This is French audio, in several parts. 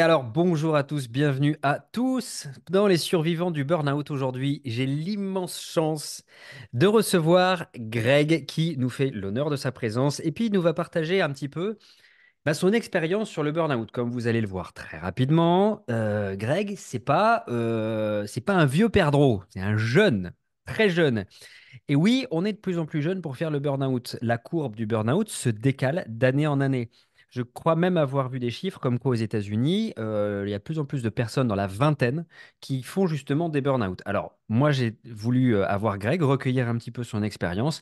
alors, bonjour à tous, bienvenue à tous dans les survivants du burn-out. Aujourd'hui, j'ai l'immense chance de recevoir Greg qui nous fait l'honneur de sa présence et puis il nous va partager un petit peu son expérience sur le burn-out. Comme vous allez le voir très rapidement, Greg, c'est pas un vieux perdreau, c'est un jeune, très jeune. Et oui, on est de plus en plus jeune pour faire le burn-out. La courbe du burn-out se décale d'année en année. Je crois même avoir vu des chiffres comme quoi aux États-Unis, il y a de plus en plus de personnes dans la vingtaine qui font justement des burn-out. Alors, moi, j'ai voulu avoir Greg, recueillir un petit peu son expérience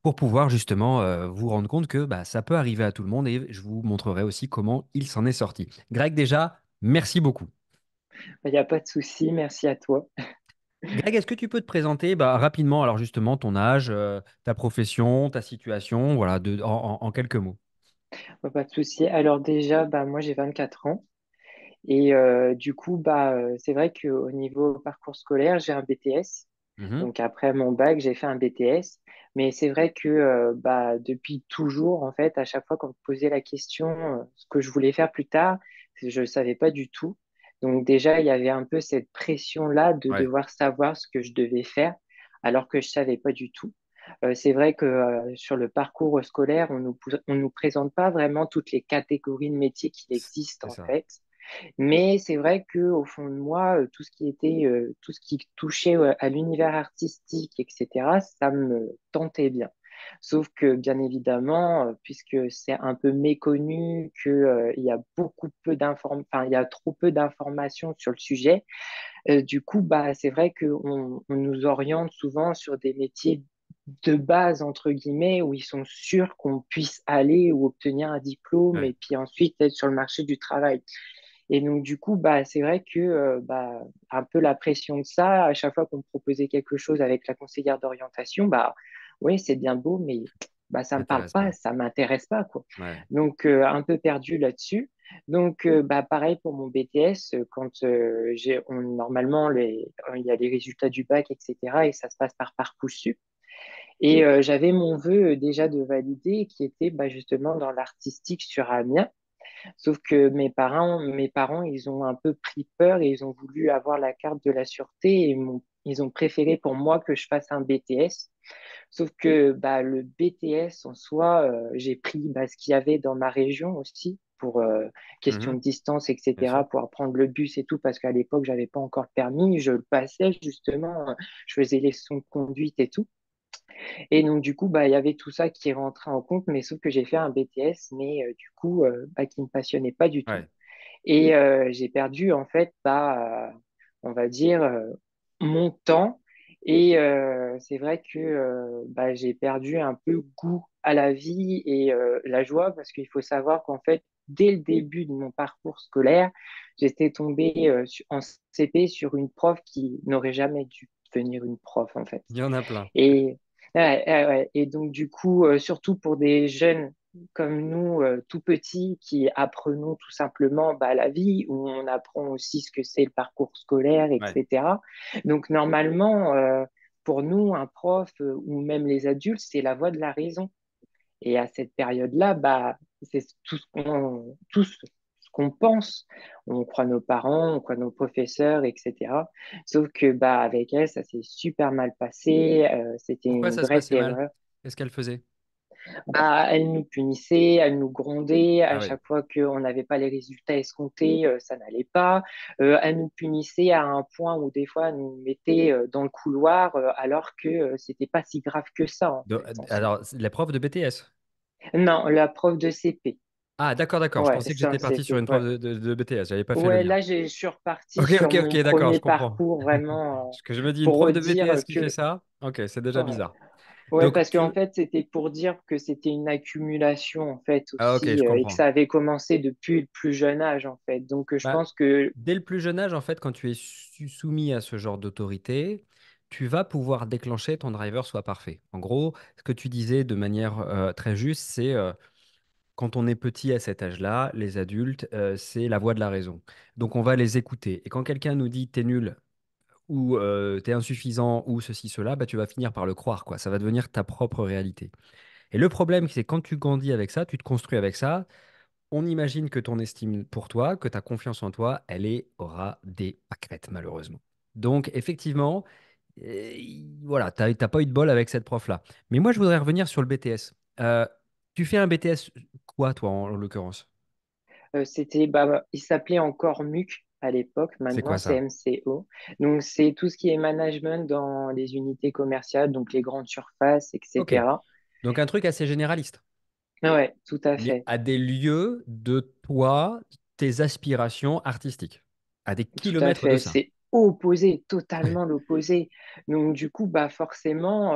pour pouvoir justement vous rendre compte que ça peut arriver à tout le monde et je vous montrerai aussi comment il s'en est sorti. Greg, déjà, merci beaucoup. Il n'y a pas de souci, merci à toi. Greg, est-ce que tu peux te présenter rapidement, alors justement, ton âge, ta profession, ta situation, voilà, en quelques mots. Pas de souci. Alors déjà, moi j'ai 24 ans et du coup, c'est vrai qu'au niveau parcours scolaire, j'ai un BTS. Mhm. Donc après mon bac, j'ai fait un BTS. Mais c'est vrai que depuis toujours, en fait, à chaque fois qu'on me posait la question ce que je voulais faire plus tard, je ne savais pas du tout. Donc déjà, il y avait un peu cette pression-là de Ouais, devoir savoir ce que je devais faire, alors que je ne savais pas du tout. C'est vrai que sur le parcours scolaire, on nous présente pas vraiment toutes les catégories de métiers qui existent c'est en ça. fait. Mais c'est vrai que au fond de moi, tout ce qui touchait à l'univers artistique, etc., ça me tentait bien. Sauf que, bien évidemment, puisque c'est un peu méconnu, il y a enfin, il y a trop peu d'informations sur le sujet, du coup, c'est vrai qu'on nous oriente souvent sur des métiers de base, entre guillemets, où ils sont sûrs qu'on puisse aller ou obtenir un diplôme Ouais. et puis ensuite être sur le marché du travail. Et donc, du coup, c'est vrai que, un peu la pression de ça, à chaque fois qu'on me proposait quelque chose avec la conseillère d'orientation, oui, c'est bien beau, mais ça me parle M'intéresse pas, pas. ça m'intéresse pas, quoi. Ouais. Donc, un peu perdu là-dessus. Donc, pareil pour mon BTS, quand normalement, il y a les résultats du bac, etc., et ça se passe par Parcoursup. Et j'avais mon vœu déjà de valider qui était justement dans l'artistique sur Amiens. Sauf que mes parents, ils ont un peu pris peur et ils ont voulu avoir la carte de la sûreté et ils ont préféré pour moi que je fasse un BTS. Sauf que le BTS en soi, j'ai pris ce qu'il y avait dans ma région aussi pour question Mhm. de distance, Bien sûr. etc., pour prendre le bus et tout, parce qu'à l'époque, j'avais pas encore le permis. Je le passais justement, je faisais les sons de conduite et tout. Et donc, du coup, il y avait tout ça qui rentrait en compte, mais sauf que j'ai fait un BTS, mais du coup, qui ne me passionnait pas du tout. Ouais. Et j'ai perdu, en fait, on va dire, mon temps. Et c'est vrai que j'ai perdu un peu goût à la vie et la joie, parce qu'il faut savoir qu'en fait, dès le début de mon parcours scolaire, j'étais tombée en CP sur une prof qui n'aurait jamais dû devenir une prof, en fait. Il y en a plein. Et, ouais. Et donc, du coup, surtout pour des jeunes comme nous, tout petits, qui apprenons tout simplement la vie, où on apprend aussi ce que c'est le parcours scolaire, Ouais. etc. Donc, normalement, pour nous, un prof ou même les adultes, c'est la voix de la raison. Et à cette période-là, c'est tout ce qu'on pense. On croit nos parents, on croit nos professeurs, etc. Sauf que avec elle, ça s'est super mal passé. C'était Pourquoi une ça se grosse passait mal? erreur. Qu'est-ce qu'elle faisait? Elle nous punissait, elle nous grondait à Ah oui. chaque fois qu'on n'avait pas les résultats escomptés, ça n'allait pas. Elle nous punissait à un point où des fois elle nous mettait dans le couloir alors que c'était pas si grave que ça en fait en soi. Alors, la prof de BTS. Non, la prof de CP. Ah, d'accord, d'accord. Je Ouais, pensais que c'est un j'étais parti sur CP. une prof Ouais. de BTS. J'avais pas fait le Ouais, lien. là, je suis reparti Ok, sur ok, mon ok, d'accord, premier je comprends. parcours, vraiment, Parce que je me dis une pour prof de dire BTS qui fait que. ça. Ok, c'est déjà Ouais, bizarre. ouais, Donc, parce qu'en fait, c'était pour dire que c'était une accumulation, en fait, Ah, ok, je aussi, et que comprends. ça avait commencé depuis le plus jeune âge, en fait. Donc, je Bah, pense que. dès le plus jeune âge, en fait, quand tu es soumis à ce genre d'autorité, tu vas pouvoir déclencher ton driver soit parfait. En gros, ce que tu disais de manière très juste, c'est quand on est petit à cet âge-là, les adultes, c'est la voix de la raison. Donc on va les écouter. Et quand quelqu'un nous dit t'es nul ou t'es insuffisant ou ceci, cela, bah, tu vas finir par le croire, quoi. Ça va devenir ta propre réalité. Et le problème, c'est quand tu grandis avec ça, tu te construis avec ça. on imagine que ton estime pour toi, que ta confiance en toi, elle est aura des pâquerettes, malheureusement. Donc, effectivement, voilà, t'as pas eu de bol avec cette prof-là. Mais moi, je voudrais revenir sur le BTS. Tu fais un BTS quoi, toi, en l'occurrence? Il s'appelait encore MUC à l'époque, C'est quoi maintenant c'est ça? MCO. Donc c'est tout ce qui est management dans les unités commerciales, donc les grandes surfaces, Ok. etc. Donc, un truc assez généraliste. Ouais, tout à fait. À des lieux de toi, tes aspirations artistiques. À des Tout à kilomètres de fait, ça. c'est opposé, totalement l'opposé. Donc du coup, bah forcément,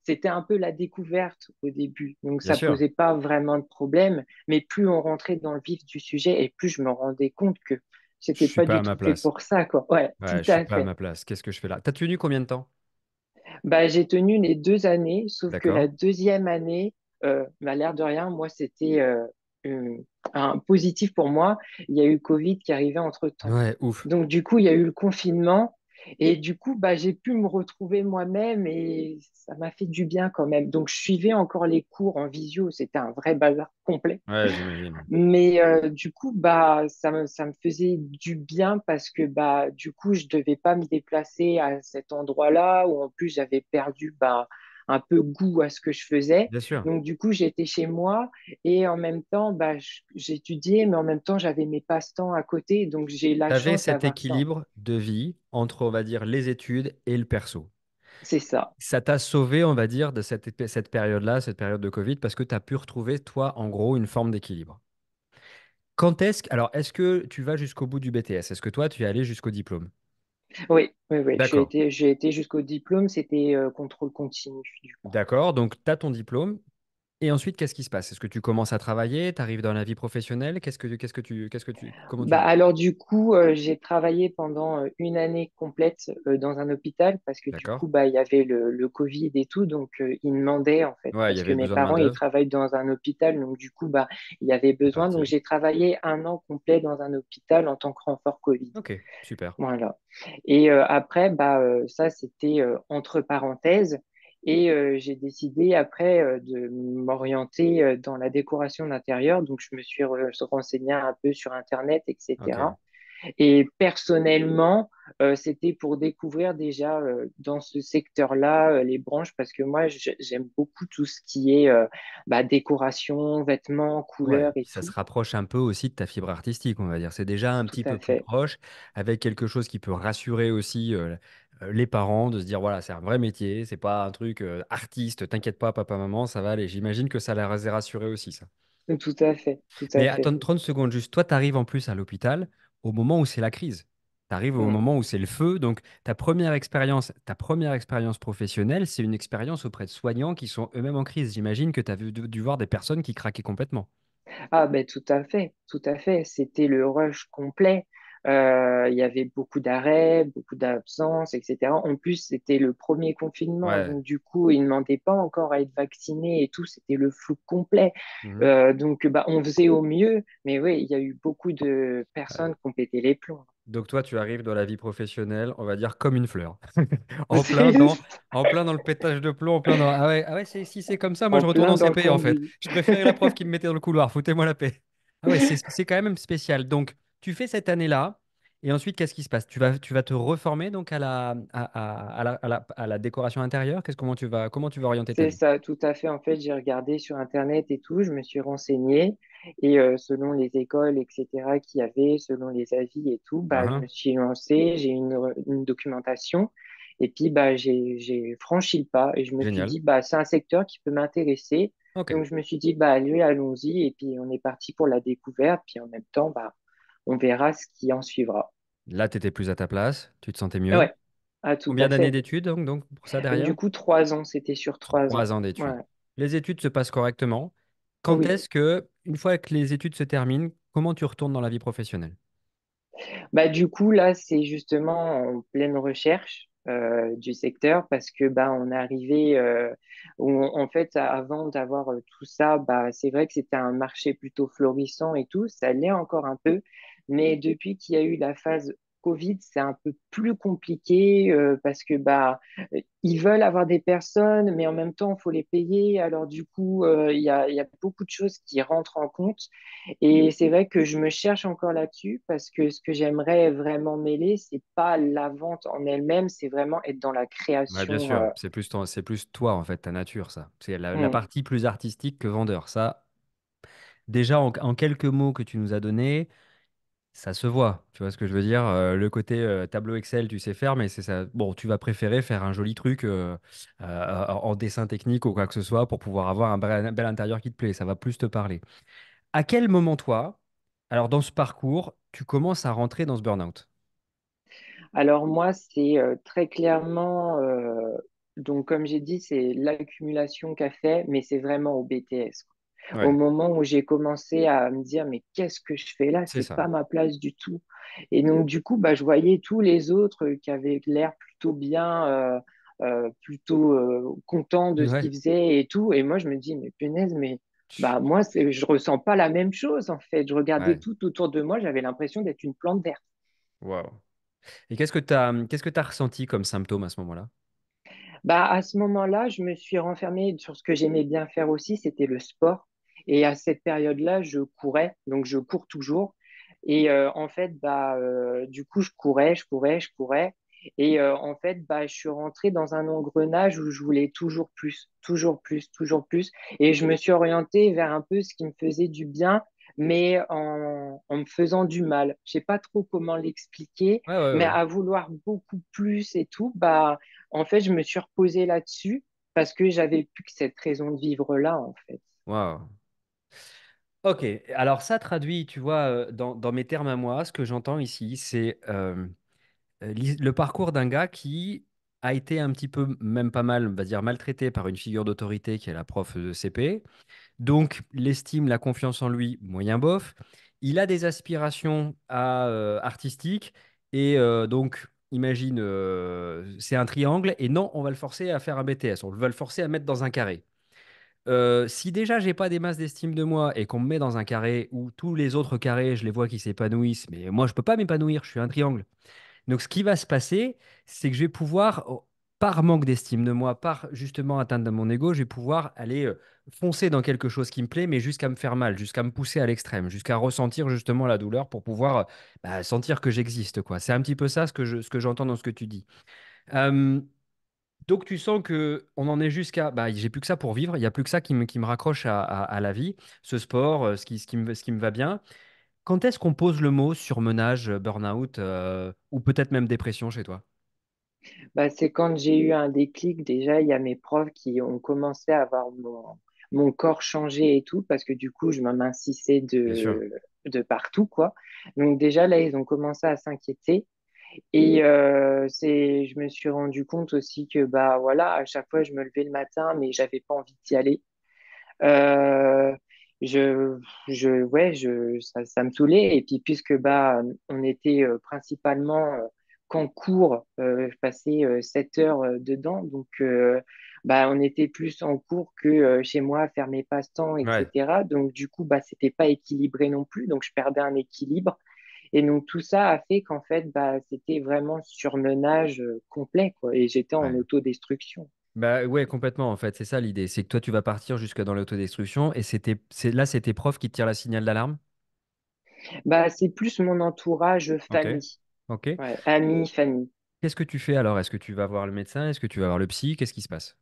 c'était un peu la découverte au début. Donc Bien ça sûr. posait pas vraiment de problème, mais plus on rentrait dans le vif du sujet et plus je me rendais compte que Je c'était suis pas pas du à ma tout fait place. pour ça, quoi. Ouais, Ouais, tout je suis à pas à fait. ma place. Qu'est-ce que je fais là? T'as tenu combien de temps? Bah j'ai tenu les 2 années, sauf que la D'accord. deuxième année, bah, l'air de rien, moi c'était un positif pour moi. Il y a eu Covid qui arrivait entre-temps. Ouais, ouf. Donc, du coup, il y a eu le confinement et du coup, bah, j'ai pu me retrouver moi-même et ça m'a fait du bien quand même. Donc, je suivais encore les cours en visio. C'était un vrai bazar complet. Ouais, j'imagine. Mais du coup, bah, ça me faisait du bien parce que bah, du coup, je devais pas me déplacer à cet endroit-là où en plus j'avais perdu bah, un peu goût à ce que je faisais. Bien sûr. Donc du coup, j'étais chez moi et en même temps, bah, j'étudiais, mais en même temps, j'avais mes passe-temps à côté. Donc j'ai la Tu avais chance cet d'avoir ça. équilibre de vie entre, on va dire, les études et le perso. C'est ça. Ça t'a sauvé, on va dire, de cette période-là, cette période de Covid, parce que tu as pu retrouver, toi, en gros, une forme d'équilibre. Alors, est-ce que tu vas jusqu'au bout du BTS? Est-ce que toi, tu es allé jusqu'au diplôme? Oui, oui, oui. D'accord. J'ai été jusqu'au diplôme. C'était contrôle continu, du coup. D'accord. Donc, tu as ton diplôme. Et ensuite, qu'est-ce qui se passe? Est-ce que tu commences à travailler? Tu arrives dans la vie professionnelle? Comment tu Bah, vis? alors du coup, j'ai travaillé pendant une année complète dans un hôpital parce que du D'accord. coup, bah, il y avait le Covid et tout, donc ils demandaient en fait, Ouais, il y parce que avait mes besoin de parents, ils main-d'œuvre. travaillent dans un hôpital, donc du coup, bah, il y avait T'es besoin. Donc parti. j'ai travaillé un an complet dans un hôpital en tant que renfort Covid. Ok, super. Voilà. Et après, bah, ça, c'était entre parenthèses. Et j'ai décidé après de m'orienter dans la décoration d'intérieur. Donc, je me suis renseignée un peu sur Internet, Ok. etc. Et personnellement, c'était pour découvrir déjà dans ce secteur-là les branches, parce que moi, j'aime beaucoup tout ce qui est bah, décoration, vêtements, Ouais, et couleurs puis et ça se tout. rapproche un peu aussi de ta fibre artistique, on va dire. C'est déjà un Tout petit peu à plus fait. proche, avec quelque chose qui peut rassurer aussi les parents, de se dire, voilà, c'est un vrai métier, c'est pas un truc artiste, t'inquiète pas, papa, maman, ça va aller. J'imagine que ça les a rassurés aussi, ça. Tout à fait. Tout à Mais fait. attends 30 secondes juste. Toi, tu arrives en plus à l'hôpital au moment où c'est la crise. Tu arrives au Mm. moment où c'est le feu. Donc, ta première expérience professionnelle, c'est une expérience auprès de soignants qui sont eux-mêmes en crise. J'imagine que tu as dû voir des personnes qui craquaient complètement. Ah, ben tout à fait, tout à fait. C'était le rush complet. Il y avait beaucoup d'arrêts, beaucoup d'absences, etc. En plus, c'était le premier confinement, Ouais. donc du coup, ils ne demandaient pas encore à être vaccinés et tout. C'était le flou complet. Mhm. Donc, bah, on faisait au mieux, mais oui, il y a eu beaucoup de Ouais. personnes qui ont pété les plombs. Donc, toi, tu arrives dans la vie professionnelle, on va dire, comme une fleur. En plein dans, C'est en plein dans le pétage de plomb, en plein dans. Ah ouais, si c'est comme ça, moi, en je retourne plein en dans le CP, en fait. cambouis. Je préférais la prof qui me mettait dans le couloir. Foutez-moi la paix. Ah ouais, c'est quand même spécial. Donc, tu fais cette année-là, et ensuite, qu'est-ce qui se passe? Tu vas te reformer donc à la décoration intérieure? Comment tu vas orienter ta C'est vie? ça, tout à fait. En fait, j'ai regardé sur Internet et tout, je me suis renseignée et selon les écoles, etc., qu'il y avait, selon les avis et tout, bah, je me Uhum. suis lancée, j'ai une documentation et puis bah, j'ai franchi le pas et je me suis Génial. dit, bah, c'est un secteur qui peut m'intéresser. Ok. Donc, je me suis dit, bah, allez, allons-y et puis on est parti pour la découverte. Puis en même temps, bah, on verra ce qui en suivra. Là, tu étais plus à ta place, tu te sentais mieux. Ouais, ah, tout Combien à d'années fait. d'études donc pour ça Du derrière? coup, 3 ans, c'était sur 3 ans. 3 ans Ouais. d'études. Les études se passent correctement. Quand Oui. est-ce que, une fois que les études se terminent, comment tu retournes dans la vie professionnelle? Bah, du coup, là, c'est justement en pleine recherche du secteur parce que bah, on est arrivé en fait, avant d'avoir tout ça, bah, c'est vrai que c'était un marché plutôt florissant et tout, ça l'est encore un peu, mais depuis qu'il y a eu la phase Covid, c'est un peu plus compliqué parce que bah ils veulent avoir des personnes, mais en même temps, il faut les payer. Alors du coup, il y a beaucoup de choses qui rentrent en compte. Et c'est vrai que je me cherche encore là-dessus parce que ce que j'aimerais vraiment mêler, c'est pas la vente en elle-même, c'est vraiment être dans la Ouais, bien création. sûr, c'est plus toi en fait, ta nature, ça. C'est la Hmm. partie plus artistique que vendeur. Ça, déjà en quelques mots que tu nous as donnés, ça se voit. Tu vois ce que je veux dire? Le côté tableau Excel, tu sais faire, mais c'est ça. Bon, tu vas préférer faire un joli truc en dessin technique ou quoi que ce soit pour pouvoir avoir un bel intérieur qui te plaît. Ça va plus te parler. À quel moment, toi, alors dans ce parcours, tu commences à rentrer dans ce burn-out? Alors moi, c'est très clairement, donc comme j'ai dit, c'est l'accumulation qu'a fait, mais c'est vraiment au BTS. Au Ouais, moment où j'ai commencé à me dire, mais qu'est-ce que je fais là? c'est C'est ça. pas ma place du tout. Et donc du coup, bah, je voyais tous les autres qui avaient l'air plutôt bien, plutôt contents de ce Ouais, qu'ils faisaient et tout. Et moi, je me dis, mais punaise, mais bah moi, je ressens pas la même chose en fait. Je regardais ouais. tout autour de moi, j'avais l'impression d'être une plante verte. Waouh. Et qu'est-ce que tu as ressenti comme symptôme à ce moment-là? Bah, à ce moment-là, je me suis renfermée sur ce que j'aimais bien faire aussi, c'était le sport. Et à cette période-là, je courais, donc je cours toujours. Et en fait, bah, du coup, je courais, je courais, je courais. Et en fait, bah, je suis rentrée dans un engrenage où je voulais toujours plus, toujours plus, toujours plus. Et je me suis orientée vers un peu ce qui me faisait du bien, mais en me faisant du mal. Je sais pas trop comment l'expliquer, Ouais, ouais, mais ouais. à vouloir beaucoup plus et tout, bah, en fait, je me suis reposée là-dessus parce que j'avais plus que cette raison de vivre là, en fait. Waouh. Ok, alors ça traduit, tu vois, dans mes termes à moi, ce que j'entends ici, c'est le parcours d'un gars qui a été un petit peu, même pas mal, on va dire, maltraité par une figure d'autorité qui est la prof de CP. Donc, l'estime, la confiance en lui, moyen bof. Il a des aspirations artistiques et donc, imagine, c'est un triangle et non, on va le forcer à faire un BTS, on va le forcer à mettre dans un carré. Si déjà j'ai pas des masses d'estime de moi et qu'on me met dans un carré où tous les autres carrés, je les vois qui s'épanouissent, mais moi je peux pas m'épanouir, je suis un triangle. Donc ce qui va se passer, c'est que je vais pouvoir, par manque d'estime de moi, par justement atteinte de mon ego, je vais pouvoir aller foncer dans quelque chose qui me plaît, mais jusqu'à me faire mal, jusqu'à me pousser à l'extrême, jusqu'à ressentir justement la douleur pour pouvoir sentir que j'existe, quoi. C'est un petit peu ça ce que j'entends dans ce que tu dis. Euh, donc tu sens que on en est jusqu'à j'ai plus que ça pour vivre, il y a plus que ça qui me raccroche à la vie, ce sport, ce qui me va bien. Quand est-ce qu'on pose le mot surmenage, burn-out ou peut-être même dépression chez toi? Bah, c'est quand j'ai eu un déclic, déjà, il y a mes profs qui ont commencé à avoir mon corps changé et tout, parce que du coup, je m'amincissais Bien sûr. de partout, quoi. Donc déjà, là, ils ont commencé à s'inquiéter. Et je me suis rendu compte aussi que, bah voilà, à chaque fois, je me levais le matin, mais j'avais pas envie d'y aller. Euh, je, ça me saoulait. Et puis, puisque bah, on était principalement qu'en cours, je passais 7 heures dedans. Donc, bah, on était plus en cours que chez moi à faire mes passe-temps, Ouais. etc. Donc, du coup, bah, c'était pas équilibré non plus. Donc, je perdais un équilibre. Et donc, tout ça a fait qu'en fait, bah, c'était vraiment surmenage complet, quoi. Et j'étais en Ouais. autodestruction. Bah ouais, complètement en fait, c'est ça l'idée, c'est que toi tu vas partir jusque dans l'autodestruction et c'est tes profs qui te tirent la signal d'alarme? Bah, c'est plus mon entourage Ok. famille. Ok. Ouais, amis, famille. Qu'est-ce que tu fais alors? Est-ce que tu vas voir le médecin? Est-ce que tu vas voir le psy? Qu'est-ce qui se passe?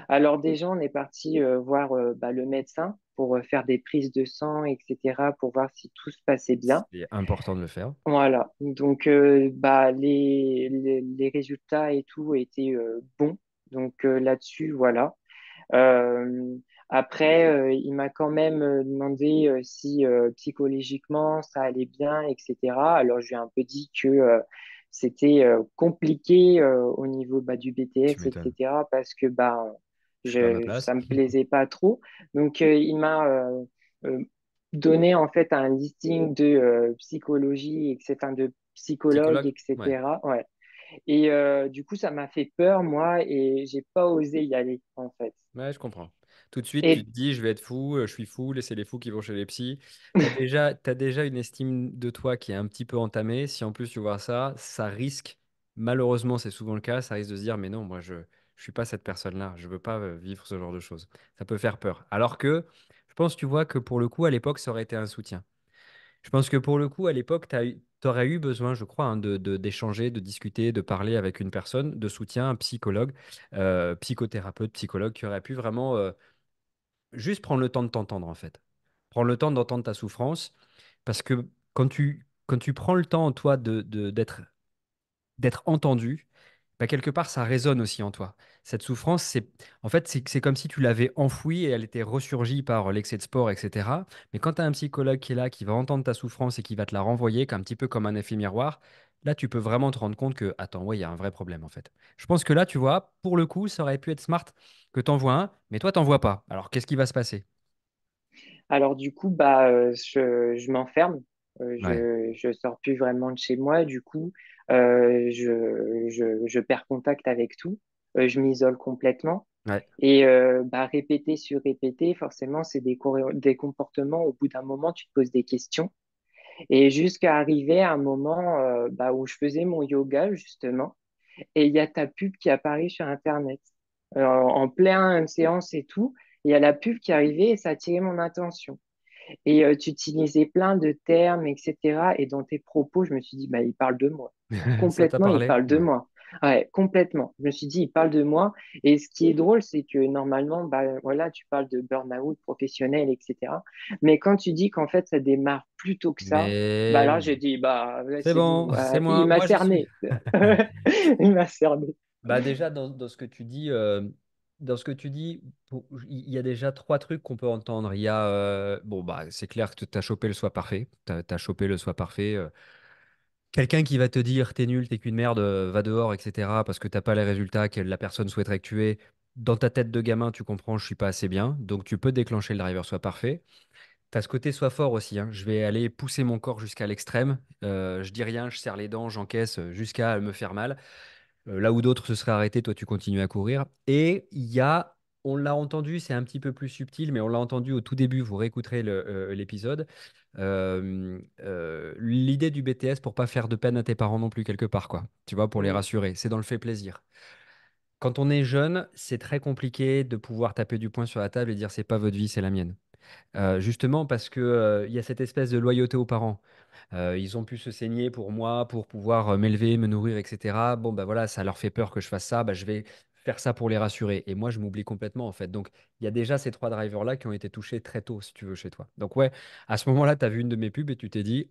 Alors déjà, on est parti voir bah, le médecin pour faire des prises de sang, etc., pour voir si tout se passait bien. C'est important de le faire. Voilà. Donc, bah, les résultats et tout étaient bons. Donc là-dessus, voilà. Euh, après, il m'a quand même demandé si psychologiquement ça allait bien, etc. Alors, je lui ai un peu dit que c'était compliqué au niveau bah, du Tu BTS, m'étonnes. etc. Parce que bah, Je suis pas à ma place. ça me plaisait pas trop. Donc, il m'a euh, donné en fait un listing de psychologie, etc., de psychologues, Psychologue? Ouais. etc. Ouais. Et du coup, ça m'a fait peur, moi, et j'ai pas osé y aller, en fait. Ouais, je comprends. Tout de suite, tu Et te dis, je vais être fou, je suis fou, laissez les fous qui vont chez les psys. T'as déjà une estime de toi qui est un petit peu entamée. Si en plus tu vois ça, ça risque, malheureusement, c'est souvent le cas, ça risque de se dire, mais non, moi, je suis pas cette personne-là, je veux pas vivre ce genre de choses. Ça peut faire peur. Alors que, je pense, tu vois, que pour le coup, à l'époque, ça aurait été un soutien. Je pense que pour le coup, à l'époque, tu aurais eu besoin, je crois, hein, d'échanger, de discuter, de parler avec une personne de soutien, un psychologue, psychothérapeute, psychologue, qui aurait pu vraiment juste prendre le temps de t'entendre, en fait. Prendre le temps d'entendre ta souffrance, parce que quand tu prends le temps, toi, d'être entendu, bah, quelque part, ça résonne aussi en toi. Cette souffrance, en fait, c'est comme si tu l'avais enfouie et elle était ressurgie par l'excès de sport, etc. Mais quand tu as un psychologue qui est là, qui va entendre ta souffrance et qui va te la renvoyer, un petit peu comme un effet miroir, là, tu peux vraiment te rendre compte que, attends, ouais, il y a un vrai problème, en fait. Je pense que là, tu vois, pour le coup, ça aurait pu être smart que tu envoies un, mais toi, t'en vois pas. Alors, qu'est-ce qui va se passer? alors du coup, je m'enferme. Ouais, Je sors plus vraiment de chez moi. Du coup, je perds contact avec tout. Je m'isole complètement. ouais. Et répéter sur répéter, forcément, c'est des comportements. Au bout d'un moment, tu te poses des questions. Et jusqu'à arriver à un moment où je faisais mon yoga, justement, et il y a ta pub qui apparaît sur Internet. En pleine séance et tout, il y a la pub qui arrivait et ça a attiré mon attention. Et tu utilisais plein de termes, etc. Et dans tes propos, je me suis dit, bah, il parle de moi. Ça t'a Complètement, il parlé? parle de Ouais. moi. Ouais, complètement. Je me suis dit, il parle de moi. Et ce qui est drôle, c'est que normalement, bah, voilà, tu parles de burn-out professionnel, etc. Mais quand tu dis qu'en fait, ça démarre plus tôt que ça, bah Mais là, non. j'ai dit, bah, ouais, C'est c'est bon, bon. c'est Il moi. m'a Moi, j'y suis. cerné. Il m'a cerné. Bah déjà, dans ce que tu dis, il y a déjà trois trucs qu'on peut entendre. Il y a, bon, bah, c'est clair que tu as chopé le soi parfait. Tu as chopé le soi parfait. Quelqu'un qui va te dire t'es nul, t'es qu'une merde, va dehors, etc. parce que t'as pas les résultats que la personne souhaiterait que tu aies. Dans ta tête de gamin, tu comprends, je suis pas assez bien. Donc tu peux déclencher le driver soit parfait. T'as ce côté soit fort aussi, hein. Je vais aller pousser mon corps jusqu'à l'extrême. Je dis rien, je serre les dents, j'encaisse jusqu'à me faire mal. Là où d'autres se seraient arrêtés, toi, tu continues à courir. Et il y a, on l'a entendu, c'est un petit peu plus subtil, mais on l'a entendu au tout début, vous réécouterez l'épisode. L'idée du BTS pour pas faire de peine à tes parents non plus, quelque part, quoi. Tu vois, pour les Mm, rassurer. C'est dans le fait plaisir. Quand on est jeune, c'est très compliqué de pouvoir taper du poing sur la table et dire c'est pas votre vie, c'est la mienne. Justement parce que, il y a cette espèce de loyauté aux parents. Ils ont pu se saigner pour moi, pour pouvoir m'élever, me nourrir, etc. Bon, bah voilà, ça leur fait peur que je fasse ça, bah, je vais faire ça pour les rassurer. Et moi, je m'oublie complètement, en fait. Donc, il y a déjà ces trois drivers-là qui ont été touchés très tôt, si tu veux, chez toi. Donc, ouais, à ce moment-là, tu as vu une de mes pubs et tu t'es dit,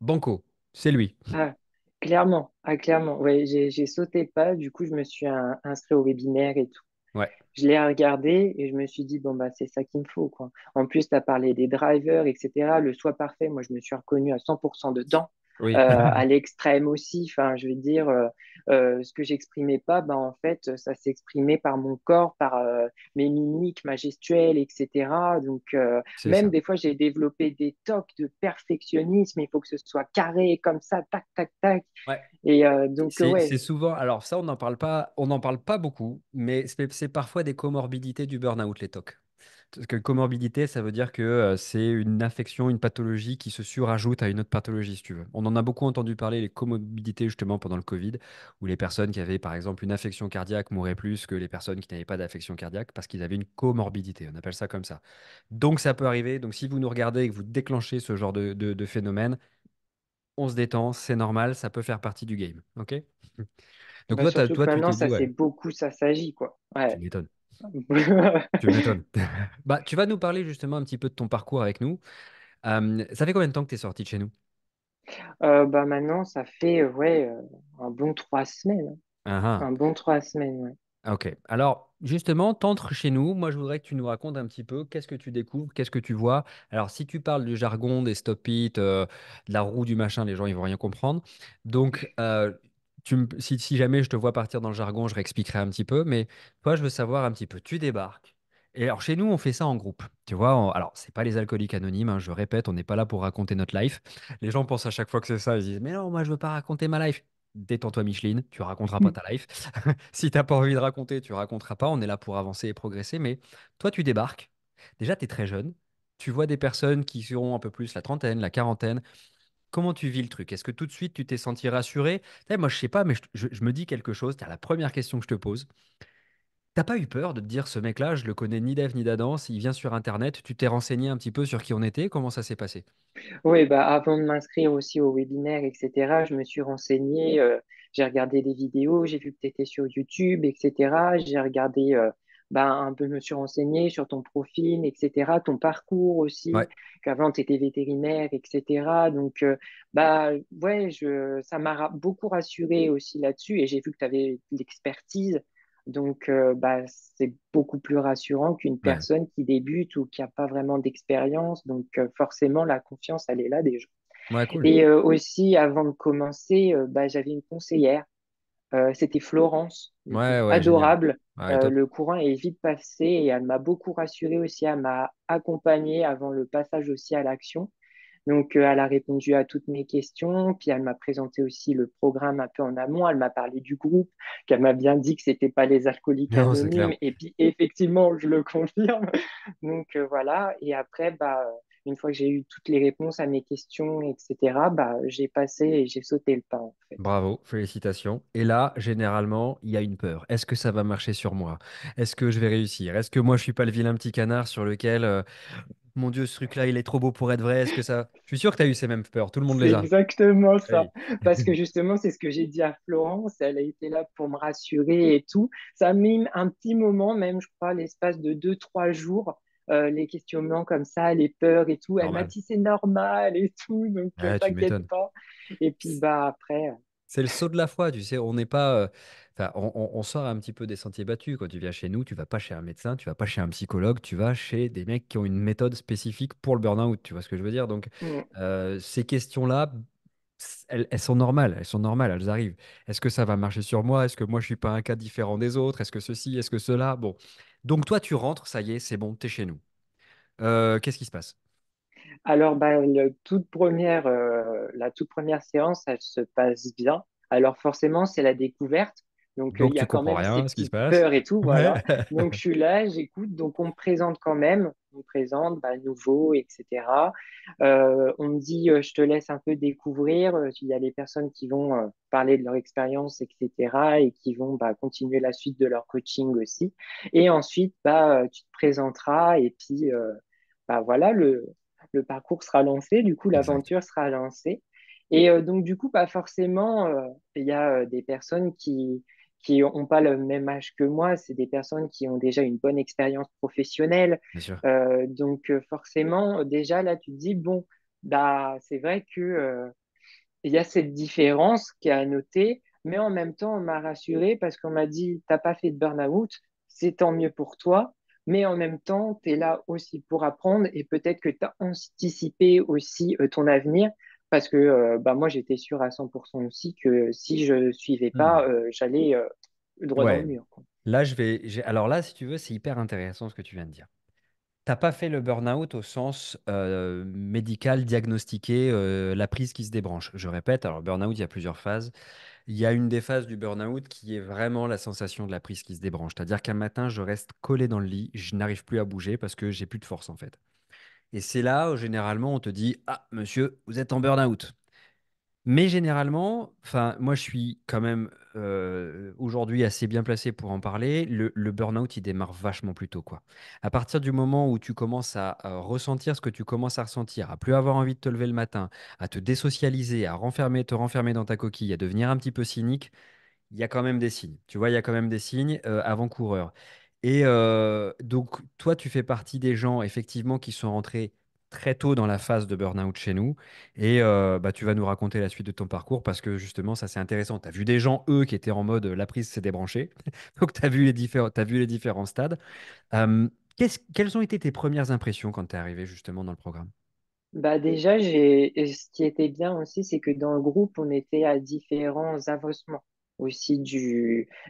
Banco, c'est lui. ah, clairement. Ah, clairement. Ouais, j'ai sauté le pas. Du coup, je me suis inscrit au webinaire et tout. Ouais, Je l'ai regardé et je me suis dit, bon, bah, c'est ça qu'il me faut, quoi. En plus, tu as parlé des drivers, etc. Le soi parfait, moi, je me suis reconnu à 100% dedans, oui, à l'extrême aussi. Enfin, je veux dire, ce que j'exprimais pas, bah, en fait, ça s'exprimait par mon corps, par mes mimiques, ma gestuelle, etc. Donc, c'est même ça. des fois, j'ai développé des tocs de perfectionnisme. Il faut que ce soit carré comme ça, tac, tac, tac. Ouais. Et donc, C'est ouais. souvent, alors ça, on n'en parle pas beaucoup, mais c'est parfois des comorbidités du burn-out, les TOC. Parce que comorbidité, ça veut dire que c'est une affection, une pathologie qui se surajoute à une autre pathologie, si tu veux. On en a beaucoup entendu parler, les comorbidités, justement, pendant le Covid, où les personnes qui avaient, par exemple, une affection cardiaque mouraient plus que les personnes qui n'avaient pas d'affection cardiaque parce qu'ils avaient une comorbidité. On appelle ça comme ça. Donc, ça peut arriver. Donc, si vous nous regardez et que vous déclenchez ce genre de phénomène, on se détend, c'est normal, ça peut faire partie du game. OK? Donc, Bah, surtout toi, que tu maintenant, t'es dit, ça ouais, c'est beaucoup, ça s'agit, quoi. tu Ouais. m'étonnes. Tu m'étonnes. Bah, tu vas nous parler justement un petit peu de ton parcours avec nous. Ça fait combien de temps que tu es sorti de chez nous? Maintenant, ça fait un bon 3 semaines. Ah, ah. Un bon 3 semaines, ouais. Ok. Alors, justement, t'entres chez nous. Moi, je voudrais que tu nous racontes un petit peu qu'est-ce que tu découvres, qu'est-ce que tu vois. Alors, si tu parles du jargon, des stop-it, de la roue, du machin, les gens, ils vont rien comprendre. Donc, si jamais je te vois partir dans le jargon, je réexpliquerai un petit peu. Mais toi, je veux savoir un petit peu. Tu débarques. Et alors, chez nous, on fait ça en groupe. Tu vois, alors, c'est pas les alcooliques anonymes, hein, je répète, on n'est pas là pour raconter notre life. Les gens pensent à chaque fois que c'est ça, ils disent, mais non, moi, je veux pas raconter ma life. détends-toi Micheline, tu raconteras pas ta life. Si t'as pas envie de raconter, tu raconteras pas. On est là pour avancer et progresser. Mais toi, tu débarques. Déjà, tu es très jeune. Tu vois des personnes qui seront un peu plus la trentaine, la quarantaine. Comment tu vis le truc? Est-ce que tout de suite, tu t'es senti rassuré? Tu sais, moi, je sais pas, mais je me dis quelque chose. C'est la première question que je te pose. T'as pas eu peur de te dire, ce mec-là, je le connais ni d'Ève ni d'Adam, il vient sur Internet, tu t'es renseigné un petit peu sur qui on était, comment ça s'est passé? Oui, bah, avant de m'inscrire aussi au webinaire, etc., je me suis renseigné, j'ai regardé des vidéos, j'ai vu que tu étais sur YouTube, etc. J'ai regardé, bah, un peu, je me suis renseigné sur ton profil, etc., ton parcours Ouais, aussi, qu'avant tu étais vétérinaire, etc. Donc, bah, ouais, ça m'a beaucoup rassuré aussi là-dessus et j'ai vu que tu avais de l'expertise. Donc, bah, c'est beaucoup plus rassurant qu'une ouais, personne qui débute ou qui n'a pas vraiment d'expérience. Donc, forcément, la confiance, elle est là déjà. ouais, cool. Et aussi, avant de commencer, bah, j'avais une conseillère. C'était Florence, du coup, Ouais, ouais, génial. adorable. Ouais, top. Le courant est vite passé et elle m'a beaucoup rassuré aussi. Elle m'a accompagné avant le passage aussi à l'action. Donc, elle a répondu à toutes mes questions, puis elle m'a présenté aussi le programme un peu en amont. Elle m'a parlé du groupe, qu'elle m'a bien dit que c'était pas les alcooliques Non, c'est clair. anonymes. Et puis, effectivement, je le confirme. Donc, voilà. Et après, bah, une fois que j'ai eu toutes les réponses à mes questions, etc., bah, j'ai passé et j'ai sauté le pas, en fait. Bravo, félicitations. Et là, généralement, il y a une peur. Est-ce que ça va marcher sur moi? Est-ce que je vais réussir? Est-ce que moi, je suis pas le vilain petit canard sur lequel, mon Dieu, ce truc-là, il est trop beau pour être vrai? Est-ce que ça... Je suis sûr que tu as eu ces mêmes peurs. Tout le monde C'est les a. exactement ça. Oui. Parce que justement, c'est ce que j'ai dit à Florence. Elle a été là pour me rassurer et tout. Ça a mis un petit moment, même, je crois, l'espace de 2, 3 jours, les questionnements comme ça, les peurs et tout. Elle m'a Normal. dit c'est normal et tout, donc Ouais, tu t'inquiète m'étonnes. pas. Et puis, bah, après, C'est le saut de la foi, tu sais, on n'est pas... Enfin, on sort un petit peu des sentiers battus. Quand tu viens chez nous, tu vas pas chez un médecin, tu vas pas chez un psychologue, tu vas chez des mecs qui ont une méthode spécifique pour le burn-out, tu vois ce que je veux dire? Donc, mm, ces questions-là, elles sont normales, elles sont normales, elles arrivent. Est-ce que ça va marcher sur moi? Est-ce que moi, je suis pas un cas différent des autres? Est-ce que ceci? Est-ce que cela? Bon. Donc, toi, tu rentres, ça y est, c'est bon, t'es chez nous. Qu'est-ce qui se passe? alors, bah, la toute première séance, elle se passe bien. Alors, forcément, c'est la découverte. Donc, il Donc, y tu a quand comprends même ces rien à ce qui se petites passe? peurs et tout, Ouais. voilà. Donc, je suis là, j'écoute. Donc, on me présente quand même. On me présente, bah, nouveau, etc. On me dit, je te laisse un peu découvrir. Il y a les personnes qui vont parler de leur expérience, etc. et qui vont bah, continuer la suite de leur coaching aussi. Et ensuite, bah, tu te présenteras et puis, bah, voilà, le parcours sera lancé, du coup, Exact. l'aventure sera lancée. Et donc, du coup, pas forcément, il y a des personnes qui n'ont pas le même âge que moi, c'est des personnes qui ont déjà une bonne expérience professionnelle. Bien sûr. Donc, forcément, déjà, là, tu te dis, bon, bah, c'est vrai que, il y a cette différence qui est à noter, mais en même temps, on m'a rassuré parce qu'on m'a dit, t'as pas fait de burn-out, c'est tant mieux pour toi, mais en même temps, tu es là aussi pour apprendre et peut-être que tu as anticipé aussi ton avenir parce que bah, moi, j'étais sûr à 100% aussi que si je suivais Hmm. pas, j'allais droit dans le Ouais. mur, quoi. Là, alors là, si tu veux, c'est hyper intéressant ce que tu viens de dire. T'as pas fait le burn-out au sens médical, diagnostiqué, la prise qui se débranche. Je répète, alors burn-out, il y a plusieurs phases. Il y a une des phases du burn-out qui est vraiment la sensation de la prise qui se débranche. C'est-à-dire qu'un matin, je reste collé dans le lit, je n'arrive plus à bouger parce que j'ai plus de force en fait. Et c'est là où généralement on te dit, ah, monsieur, vous êtes en burn-out. Mais généralement, enfin, moi je suis quand même aujourd'hui assez bien placé pour en parler. Le burn-out, il démarre vachement plus tôt, quoi. À partir du moment où tu commences à ressentir ce que tu commences à ressentir, à plus avoir envie de te lever le matin, à te désocialiser, à te renfermer dans ta coquille, à devenir un petit peu cynique, il y a quand même des signes. Tu vois, il y a quand même des signes avant-coureurs. Et donc, toi, tu fais partie des gens, effectivement, qui sont rentrés très tôt dans la phase de burn-out chez nous. Et bah, tu vas nous raconter la suite de ton parcours parce que justement, ça, c'est intéressant. Tu as vu des gens, eux, qui étaient en mode la prise s'est débranchée. Donc, t'as vu les différents stades. Euh, quelles ont été tes premières impressions quand tu es arrivé justement dans le programme? Bah déjà, et ce qui était bien aussi, c'est que dans le groupe, on était à différents avancements aussi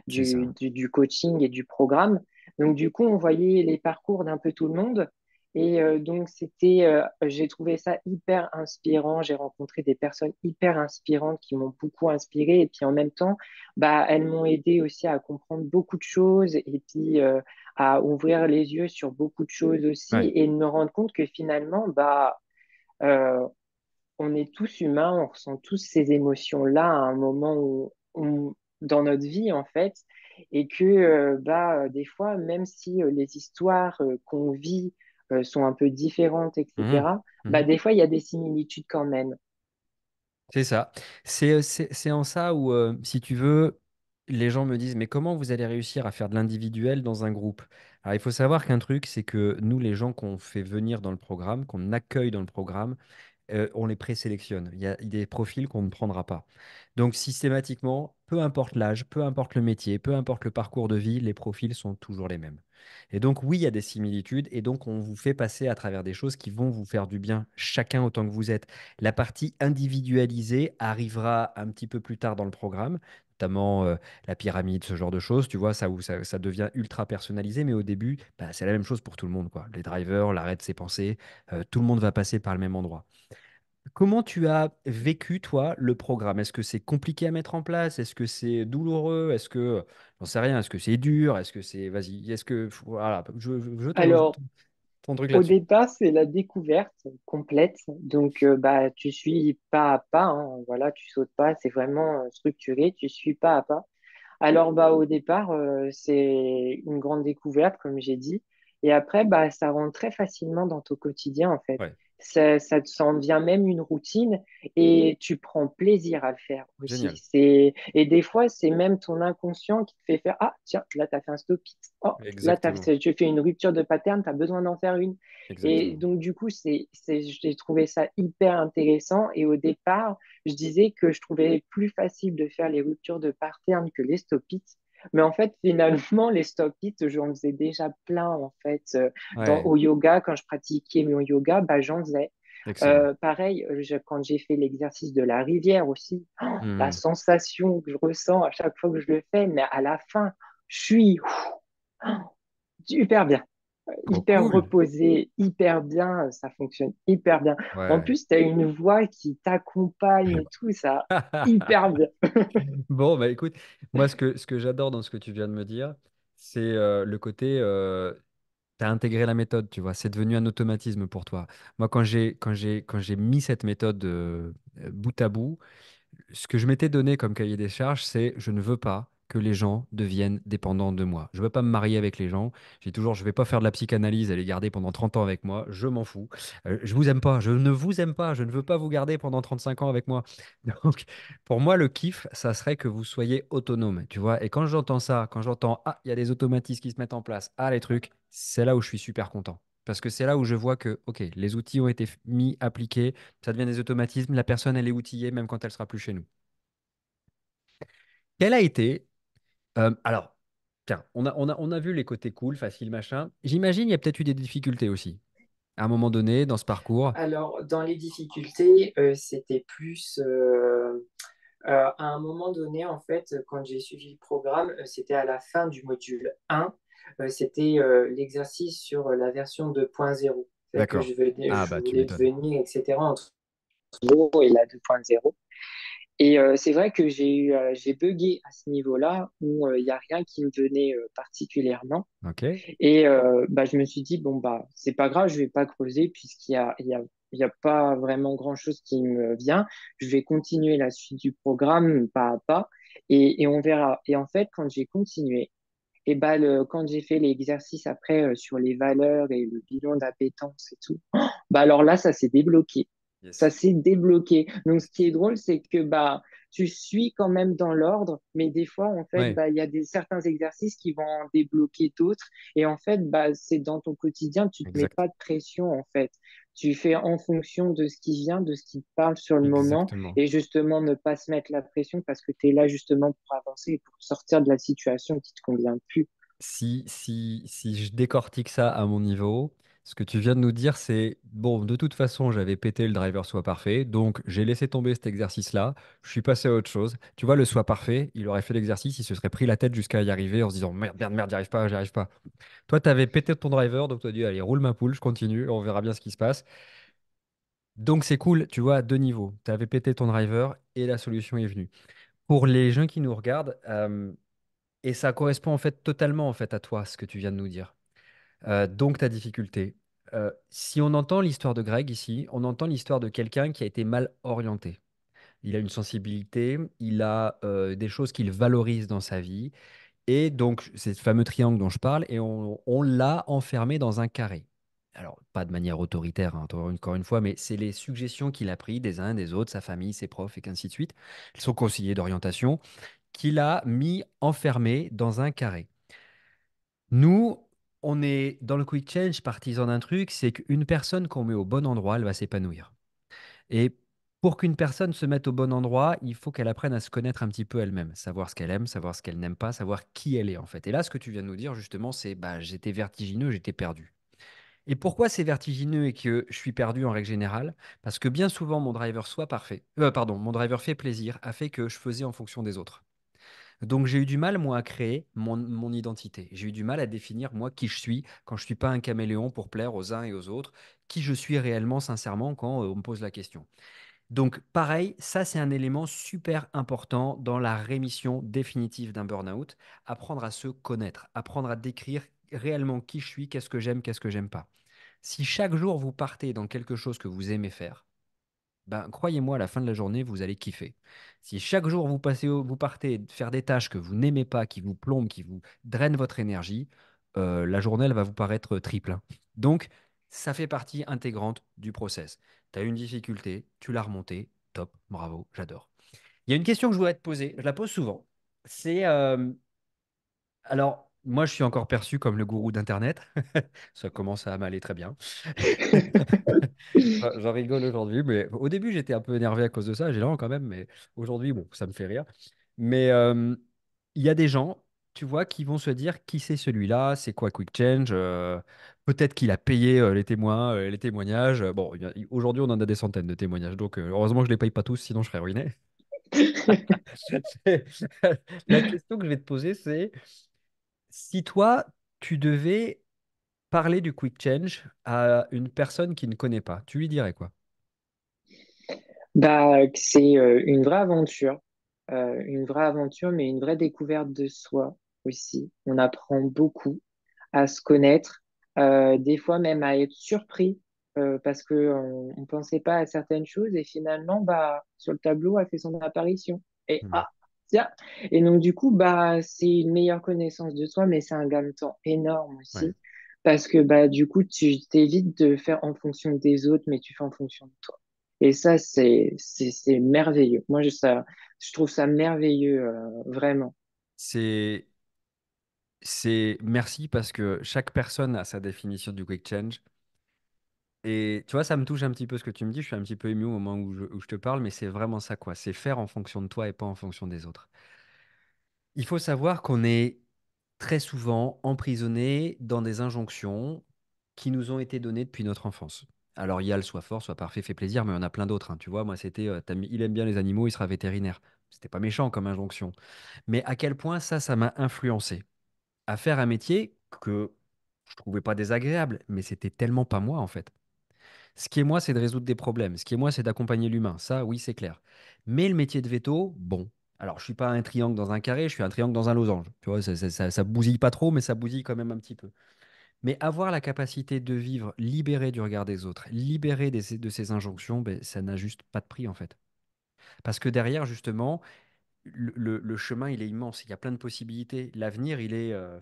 C'est ça. du coaching et du programme. Donc, du coup, on voyait les parcours d'un peu tout le monde. Et donc, j'ai trouvé ça hyper inspirant. J'ai rencontré des personnes hyper inspirantes qui m'ont beaucoup inspiré. Et puis en même temps, bah, elles m'ont aidé aussi à comprendre beaucoup de choses et puis à ouvrir les yeux sur beaucoup de choses aussi Ouais. et de me rendre compte que finalement, bah, euh, on est tous humains, on ressent tous ces émotions-là à un moment dans notre vie, en fait, et que des fois, même si les histoires qu'on vit sont un peu différentes, Mhm. etc., bah, Mhm. des fois, il y a des similitudes quand même. C'est ça. C'est en ça où, si tu veux, les gens me disent, mais comment vous allez réussir à faire de l'individuel dans un groupe? Alors, il faut savoir qu'un truc, c'est que nous, les gens qu'on fait venir dans le programme, qu'on accueille dans le programme, on les présélectionne. Il y a des profils qu'on ne prendra pas. Donc systématiquement, peu importe l'âge, peu importe le métier, peu importe le parcours de vie, les profils sont toujours les mêmes. Et donc oui, il y a des similitudes et donc on vous fait passer à travers des choses qui vont vous faire du bien, chacun autant que vous êtes. La partie individualisée arrivera un petit peu plus tard dans le programme, notamment la pyramide, ce genre de choses, tu vois, ça où ça devient ultra personnalisé, mais au début, bah, c'est la même chose pour tout le monde, quoi. Les drivers, l'arrêt de ses pensées, tout le monde va passer par le même endroit. Comment tu as vécu, toi, le programme? Est-ce que c'est compliqué à mettre en place? Est-ce que c'est douloureux? Est-ce que, j'en sais rien, est-ce que c'est dur? Est-ce que c'est, vas-y, est-ce que, voilà, je Alors, ton truc au là-dessus. départ, c'est la découverte complète. Donc, bah, tu suis pas à pas, hein. Voilà, tu sautes pas. C'est vraiment structuré. Tu suis pas à pas. Alors, bah, au départ, c'est une grande découverte, comme j'ai dit. Et après, bah, ça rentre très facilement dans ton quotidien, en fait. Ouais, Ça te s'en devient même une routine et tu prends plaisir à le faire aussi. génial. Et des fois, c'est même ton inconscient qui te fait faire, ah, tiens, là, tu as fait un stop-it. Oh, là, Exactement, tu fais une rupture de pattern, tu as besoin d'en faire une. Et exactement. donc, du coup, j'ai trouvé ça hyper intéressant. Et au départ, je disais que je trouvais plus facile de faire les ruptures de pattern que les stop-it. Mais en fait, finalement, les stop-it, j'en faisais déjà plein, en fait. Ouais, Au yoga, quand je pratiquais mon yoga, bah, j'en faisais. excellent. Pareil, quand j'ai fait l'exercice de la rivière aussi, oh, la Mhm. sensation que je ressens à chaque fois que je le fais, mais à la fin, je suis oh, hyper bien, Trop hyper cool. reposé, hyper bien, ça fonctionne hyper bien. En Ouais. plus, tu as une voix qui t'accompagne et tout, ça, hyper bien. Bon, bah écoute, moi, ce que j'adore dans ce que tu viens de me dire, c'est le côté, tu as intégré la méthode, tu vois, c'est devenu un automatisme pour toi. Moi, quand j'ai mis cette méthode bout à bout, ce que je m'étais donné comme cahier des charges, c'est je ne veux pas que les gens deviennent dépendants de moi. Je ne veux pas me marier avec les gens. J'ai toujours, je ne vais pas faire de la psychanalyse et les garder pendant 30 ans avec moi. Je m'en fous. Je vous aime pas. Je ne vous aime pas. Je ne veux pas vous garder pendant 35 ans avec moi. Donc, pour moi, le kiff, ça serait que vous soyez autonome, tu vois. Et quand j'entends ça, quand j'entends, ah, il y a des automatismes qui se mettent en place, ah, les trucs, c'est là où je suis super content. Parce que c'est là où je vois que, OK, les outils ont été mis, appliqués, ça devient des automatismes, la personne, elle est outillée même quand elle sera plus chez nous. Quel a été, alors, tiens, on a vu les côtés cool, facile, machin. J'imagine il y a peut-être eu des difficultés aussi, à un moment donné, dans ce parcours. Alors, dans les difficultés, c'était plus à un moment donné, en fait, quand j'ai suivi le programme, c'était à la fin du module 1, c'était l'exercice sur la version 2.0, celle que D'accord. Ah je bah tu voulais m'étonnes. devenir, etc., entre 0 et la 2.0. Et c'est vrai que j'ai bugué à ce niveau-là, où il n'y a rien qui me venait particulièrement. Ok. Et bah, je me suis dit, bon, bah, c'est pas grave, je vais pas creuser il y a pas vraiment grand-chose qui me vient. Je vais continuer la suite du programme pas à pas et on verra. Et en fait, quand j'ai continué, et bah, quand j'ai fait l'exercice après sur les valeurs et le bilan d'appétence et tout, bah alors là, ça s'est débloqué. Ça Yes. s'est débloqué. Donc, ce qui Yes. est drôle, c'est que bah, tu suis quand même dans l'ordre, mais des fois, en fait, Ouais, bah, il y a certains exercices qui vont en débloquer d'autres. Et en fait, bah, c'est dans ton quotidien, tu te mets exact. pas de pression, en fait. Tu fais en fonction de ce qui vient, de ce qui te parle sur le moment, Exactement. et justement ne pas se mettre la pression parce que tu es là justement pour avancer et pour sortir de la situation qui te convient plus. Si je décortique ça à mon niveau, Ce que tu viens de nous dire, c'est, bon, de toute façon, j'avais pété le driver soit parfait, donc j'ai laissé tomber cet exercice-là, je suis passé à autre chose. Tu vois, le soit parfait, il aurait fait l'exercice, il se serait pris la tête jusqu'à y arriver en se disant, merde, merde, merde, j'y arrive pas, j'y arrive pas. Toi, tu avais pété ton driver, donc tu as dit, allez, roule ma poule, je continue, on verra bien ce qui se passe. Donc c'est cool, tu vois, à deux niveaux. Tu avais pété ton driver et la solution est venue. Pour les gens qui nous regardent, et ça correspond en fait totalement en fait à toi, ce que tu viens de nous dire. Donc ta difficulté. Si on entend l'histoire de Greg ici, on entend l'histoire de quelqu'un qui a été mal orienté. Il a une sensibilité, il a des choses qu'il valorise dans sa vie. Et donc, c'est ce fameux triangle dont je parle, et on l'a enfermé dans un carré. Alors, pas de manière autoritaire, hein, encore une fois, mais c'est les suggestions qu'il a prises des uns, des autres, sa famille, ses profs, et qu'ainsi de suite, son conseiller d'orientation, qu'il a mis enfermé dans un carré. Nous, on est dans le quick change partisan d'un truc, c'est qu'une personne qu'on met au bon endroit, elle va s'épanouir. Et pour qu'une personne se mette au bon endroit, il faut qu'elle apprenne à se connaître un petit peu elle-même, savoir ce qu'elle aime, savoir ce qu'elle n'aime pas, savoir qui elle est en fait. Et là, ce que tu viens de nous dire justement, c'est bah j'étais vertigineux, j'étais perdu. Et pourquoi c'est vertigineux et que je suis perdu en règle générale? Parce que bien souvent mon driver soit parfait, pardon, mon driver fait plaisir a fait que je faisais en fonction des autres. Donc j'ai eu du mal, moi, à créer mon identité. J'ai eu du mal à définir, moi, qui je suis quand je suis pas un caméléon pour plaire aux uns et aux autres, qui je suis réellement, sincèrement, quand on me pose la question. Donc pareil, ça c'est un élément super important dans la rémission définitive d'un burn-out. Apprendre à se connaître, apprendre à décrire réellement qui je suis, qu'est-ce que j'aime pas. Si chaque jour vous partez dans quelque chose que vous aimez faire, ben, croyez-moi, à la fin de la journée, vous allez kiffer. Si chaque jour vous partez faire des tâches que vous n'aimez pas, qui vous plombent, qui vous drainent votre énergie, la journée, elle va vous paraître triple, hein. Donc, ça fait partie intégrante du process. Tu as une difficulté, tu l'as remontée, top, bravo, j'adore. Il y a une question que je voudrais te poser, je la pose souvent. C'est, alors, moi, je suis encore perçu comme le gourou d'Internet. Ça commence à m'aller très bien. J'en rigole aujourd'hui, mais au début, j'étais un peu énervé à cause de ça. J'ai l'air quand même, mais aujourd'hui, bon, ça me fait rire. Mais il y a des gens, tu vois, qui vont se dire qui c'est celui-là, c'est quoi Quick Change, peut-être qu'il a payé les témoins, les témoignages. Bon, aujourd'hui, on en a des centaines de témoignages, donc heureusement que je ne les paye pas tous, sinon je serais ruiné. La question que je vais te poser, c'est si toi, tu devais parler du Quick Change à une personne qui ne connaît pas, tu lui dirais quoi? Bah, que c'est une vraie aventure, mais une vraie découverte de soi aussi. On apprend beaucoup à se connaître, des fois même à être surpris parce que on pensait pas à certaines choses et finalement, bah, sur le tableau, a fait son apparition. Et Hmm. ah, tiens! Et donc du coup, bah, c'est une meilleure connaissance de soi, mais c'est un gain de temps énorme Ouais. aussi parce que bah, du coup, tu t'évites de faire en fonction des autres, mais tu fais en fonction de toi. Et ça, c'est merveilleux. Je trouve ça merveilleux, vraiment. C'est, c'est merci parce que chaque personne a sa définition du quick change. Et tu vois, ça me touche un petit peu ce que tu me dis. Je suis un petit peu ému au moment où je te parle, mais c'est vraiment ça, quoi. C'est faire en fonction de toi et pas en fonction des autres. Il faut savoir qu'on est très souvent emprisonné dans des injonctions qui nous ont été données depuis notre enfance. Alors, il y a le soit fort, soit parfait, fait plaisir, mais on a plein d'autres, hein. Tu vois, moi, c'était il aime bien les animaux, il sera vétérinaire. C'était pas méchant comme injonction. Mais à quel point ça m'a influencé à faire un métier que je trouvais pas désagréable, mais c'était tellement pas moi en fait. Ce qui est moi, c'est de résoudre des problèmes. Ce qui est moi, c'est d'accompagner l'humain. Ça, oui, c'est clair. Mais le métier de veto, bon. Alors, je suis pas un triangle dans un carré, je suis un triangle dans un losange. Tu vois, ça bousille pas trop, mais ça bousille quand même un petit peu. Mais avoir la capacité de vivre libéré du regard des autres, libéré de ces injonctions, ben, ça n'a juste pas de prix en fait. Parce que derrière, justement, le chemin, il est immense. Il y a plein de possibilités. L'avenir,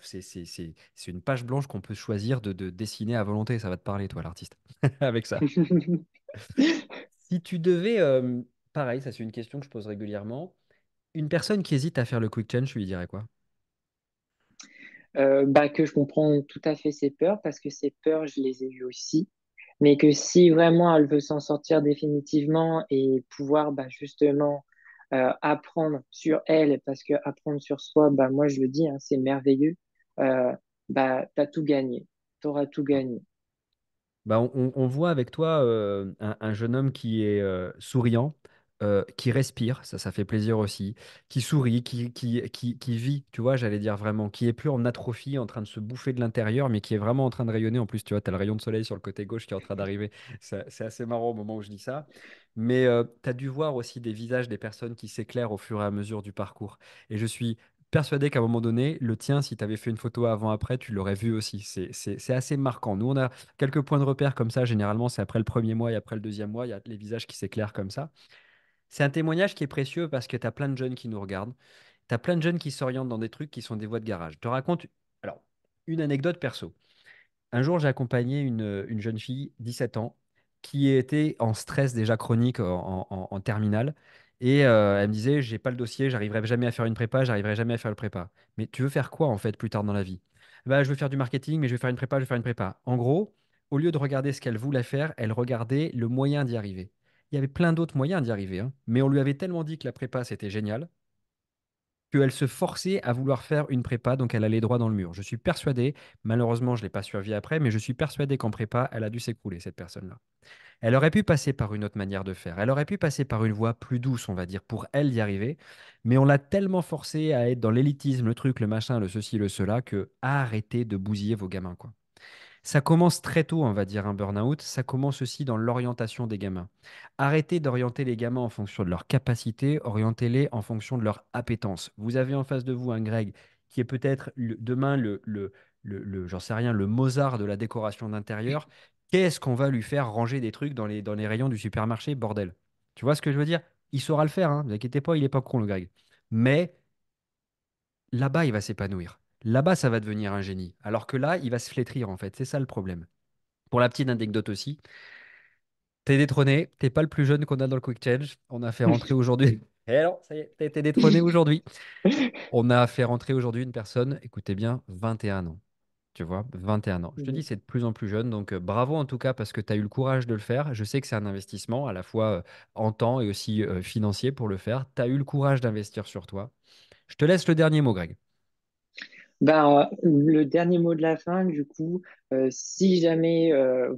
c'est une page blanche qu'on peut choisir de dessiner à volonté. Ça va te parler, toi, l'artiste, avec ça. Si tu devais, pareil, ça c'est une question que je pose régulièrement, une personne qui hésite à faire le quick change, je lui dirais quoi? Bah, que je comprends tout à fait ses peurs parce que ces peurs, je les ai eues aussi. Mais que si vraiment elle veut s'en sortir définitivement et pouvoir bah, justement apprendre sur elle, parce que apprendre sur soi, bah, moi je le dis, hein, c'est merveilleux, bah, tu as tout gagné. Tu auras tout gagné. Bah, on voit avec toi un jeune homme qui est souriant, qui respire, ça fait plaisir aussi, qui sourit, qui vit, tu vois, j'allais dire vraiment, qui est plus en atrophie, en train de se bouffer de l'intérieur, mais qui est vraiment en train de rayonner. En plus, tu vois, tu as le rayon de soleil sur le côté gauche qui est en train d'arriver. C'est assez marrant au moment où je dis ça. Mais tu as dû voir aussi des visages des personnes qui s'éclairent au fur et à mesure du parcours. Et je suis persuadé qu'à un moment donné, le tien, si tu avais fait une photo avant-après, tu l'aurais vu aussi. C'est assez marquant. Nous, on a quelques points de repère comme ça. Généralement, c'est après le premier mois et après le deuxième mois, il y a les visages qui s'éclairent comme ça. C'est un témoignage qui est précieux parce que tu as plein de jeunes qui nous regardent. Tu as plein de jeunes qui s'orientent dans des trucs qui sont des voies de garage. Je te raconte alors, une anecdote perso. Un jour, j'ai accompagné une jeune fille, 17 ans, qui était en stress déjà chronique en terminale. Et elle me disait, j'ai pas le dossier, j'arriverai jamais à faire une prépa, j'arriverai jamais à faire le prépa. Mais tu veux faire quoi en fait plus tard dans la vie? Bah, je veux faire du marketing, mais je vais faire une prépa, je vais faire une prépa. En gros, au lieu de regarder ce qu'elle voulait faire, elle regardait le moyen d'y arriver. Il y avait plein d'autres moyens d'y arriver, hein. Mais on lui avait tellement dit que la prépa c'était génial qu'elle se forçait à vouloir faire une prépa, donc elle allait droit dans le mur. Je suis persuadé, malheureusement je ne l'ai pas suivi après, mais je suis persuadé qu'en prépa, elle a dû s'écrouler, cette personne-là. Elle aurait pu passer par une autre manière de faire, elle aurait pu passer par une voie plus douce, on va dire, pour elle d'y arriver, mais on l'a tellement forcée à être dans l'élitisme, le truc, le machin, le ceci, le cela, que arrêtez de bousiller vos gamins, quoi. Ça commence très tôt, on va dire, un burn-out. Ça commence aussi dans l'orientation des gamins. Arrêtez d'orienter les gamins en fonction de leurs capacités, orientez-les en fonction de leur appétence. Vous avez en face de vous un Greg qui est peut-être demain j'en sais rien, le Mozart de la décoration d'intérieur. Qu'est-ce qu'on va lui faire ranger des trucs dans les rayons du supermarché, bordel? Tu vois ce que je veux dire? Il saura le faire, hein, ne vous inquiétez pas, il n'est pas con, le Greg. Mais là-bas, il va s'épanouir. Là-bas, ça va devenir un génie. Alors que là, il va se flétrir, en fait. C'est ça le problème. Pour la petite anecdote aussi, t'es détrôné, t'es pas le plus jeune qu'on a dans le Quick Change. On a fait rentrer aujourd'hui. Eh non, ça y est, t'as été détrôné aujourd'hui. On a fait rentrer aujourd'hui une personne, écoutez bien, 21 ans. Tu vois, 21 ans. Je te dis, c'est de plus en plus jeune. Donc, bravo en tout cas parce que tu as eu le courage de le faire. Je sais que c'est un investissement à la fois en temps et aussi financier pour le faire. Tu as eu le courage d'investir sur toi. Je te laisse le dernier mot, Greg. Ben, le dernier mot de la fin, du coup, si jamais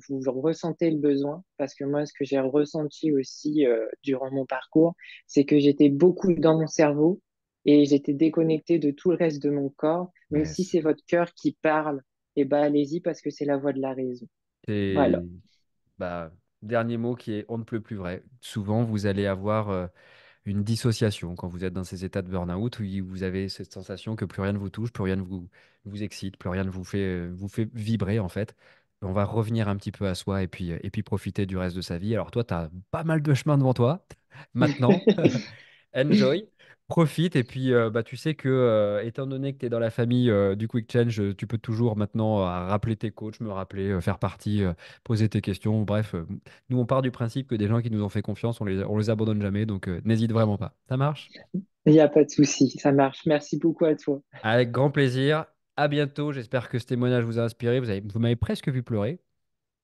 vous ressentez le besoin, parce que moi, ce que j'ai ressenti aussi durant mon parcours, c'est que j'étais beaucoup dans mon cerveau et j'étais déconnecté de tout le reste de mon corps. Donc, si Yes. c'est votre cœur qui parle, eh ben, allez-y parce que c'est la voix de la raison. Voilà. Et bah, dernier mot qui est on ne peut plus vrai. Souvent, vous allez avoir une dissociation quand vous êtes dans ces états de burn-out où vous avez cette sensation que plus rien ne vous touche, plus rien ne vous excite, plus rien ne vous fait vibrer en fait. On va revenir un petit peu à soi et puis profiter du reste de sa vie. Alors toi, tu as pas mal de chemin devant toi maintenant. Enjoy, profite et puis bah, tu sais que étant donné que tu es dans la famille du Quick Change, tu peux toujours maintenant rappeler tes coachs, me rappeler, faire partie, poser tes questions. Bref, nous on part du principe que des gens qui nous ont fait confiance, on les abandonne jamais, donc n'hésite vraiment pas. Ça marche? Il n'y a pas de souci, ça marche. Merci beaucoup à toi. Avec grand plaisir. À bientôt. J'espère que ce témoignage vous a inspiré. Vous m'avez presque vu pleurer,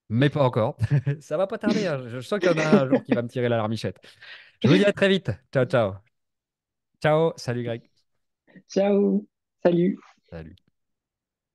mais pas encore. Ça va pas tarder, hein. Je sens qu'il y en a un jour qui va me tirer la larmichette. Je vous dis à très vite. Ciao, ciao. Ciao. Salut Greg. Ciao. Salut. Salut.